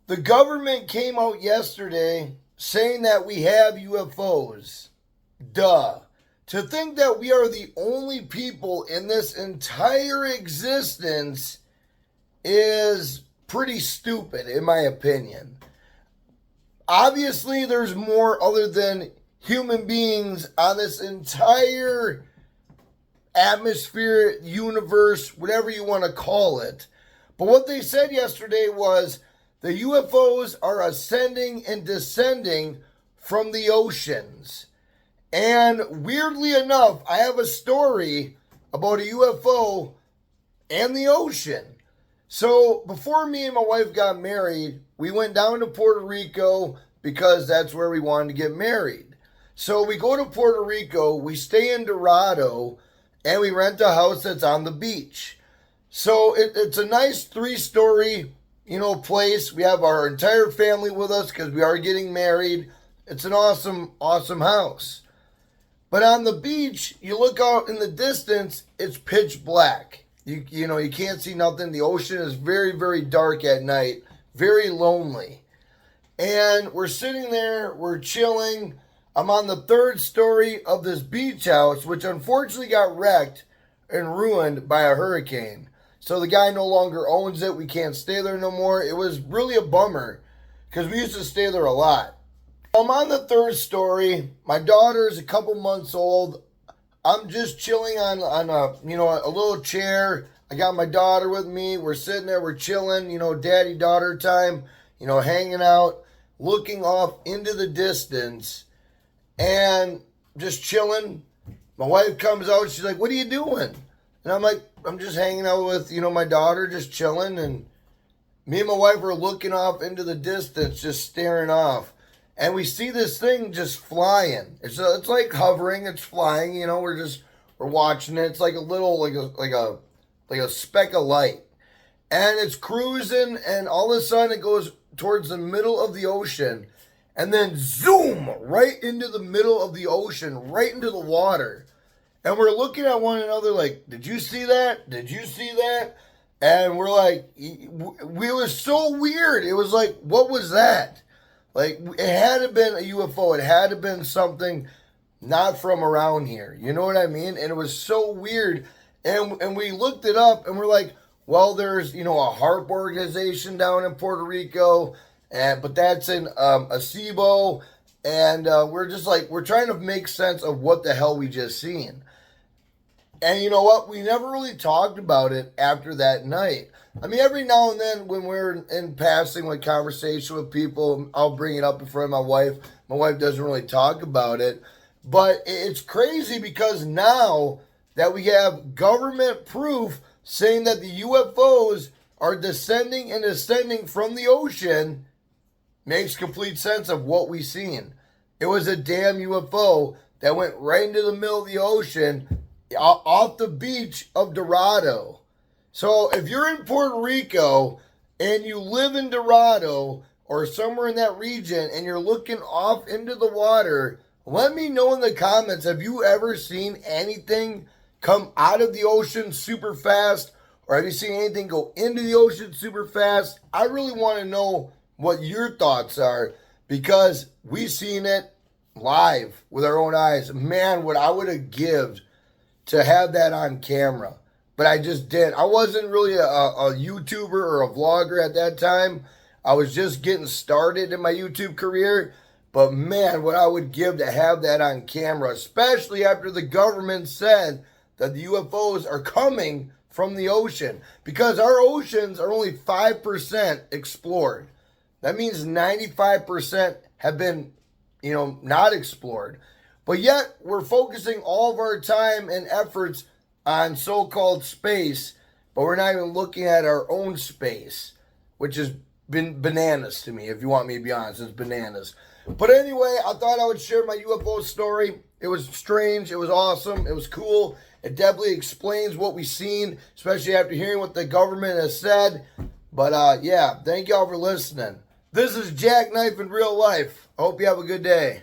The government came out yesterday saying that we have UFOs. Duh. To think that we are the only people in this entire existence is pretty stupid, in my opinion. Obviously, there's more other than human beings on this entire atmosphere, universe, whatever you want to call it. But what they said yesterday was the UFOs are ascending and descending from the oceans. And weirdly enough, I have a story about a UFO and the ocean. So before me and my wife got married, we went down to Puerto Rico because that's where we wanted to get married. So we go to Puerto Rico, we stay in Dorado, and we rent a house that's on the beach. So it's a nice 3-story, place. We have our entire family with us because we are getting married. It's an awesome, awesome house. But on the beach, you look out in the distance, it's pitch black. You can't see nothing. The ocean is very, very dark at night, very lonely. And we're sitting there, we're chilling. I'm on the 3rd story of this beach house, which unfortunately got wrecked and ruined by a hurricane. So the guy no longer owns it. We can't stay there no more. It was really a bummer because we used to stay there a lot. I'm on the 3rd story. My daughter's a couple months old. I'm just chilling on a little chair. I got my daughter with me. We're sitting there, we're chilling, daddy-daughter time, hanging out, looking off into the distance and just chilling. My wife comes out. She's like, "What are you doing?" And I'm like, "I'm just hanging out with, my daughter, just chilling." And me and my wife are looking off into the distance, just staring off. And we see this thing just flying. It's like hovering. It's flying. We're watching it. It's like a little, like a speck of light. And it's cruising, and all of a sudden it goes towards the middle of the ocean. And then zoom, right into the middle of the ocean, right into the water. And we're looking at one another like, "Did you see that? Did you see that?" And we're like, we were so weird. It was like, what was that? Like, it had to have been a UFO. It had to have been something not from around here. You know what I mean? And it was so weird. And we looked it up, and we're like, well, there's, a HARP organization down in Puerto Rico, but that's in Acebo. And we're just like, we're trying to make sense of what the hell we just seen. And you know what? We never really talked about it after that night. I mean, every now and then when we're in passing like conversation with people, I'll bring it up in front of my wife. My wife doesn't really talk about it. But it's crazy because now that we have government proof saying that the UFOs are descending and ascending from the ocean, makes complete sense of what we seen. It was a damn UFO that went right into the middle of the ocean off the beach of Dorado. So if you're in Puerto Rico and you live in Dorado or somewhere in that region and you're looking off into the water, let me know in the comments, have you ever seen anything come out of the ocean super fast? Or have you seen anything go into the ocean super fast? I really want to know what your thoughts are because we've seen it live with our own eyes. Man, what I would have given to have that on camera. But I just didn't. I wasn't really a YouTuber or a vlogger at that time. I was just getting started in my YouTube career. But man, what I would give to have that on camera, especially after the government said that the UFOs are coming from the ocean. Because our oceans are only 5% explored. That means 95% have been, not explored. But yet, we're focusing all of our time and efforts on so-called space, but we're not even looking at our own space, which has been bananas to me, if you want me to be honest. It's bananas. But anyway, I thought I would share my UFO story. It was strange. It was awesome. It was cool. It definitely explains what we've seen, especially after hearing what the government has said. But yeah, thank y'all for listening. This is Jackknife in real life. I hope you have a good day.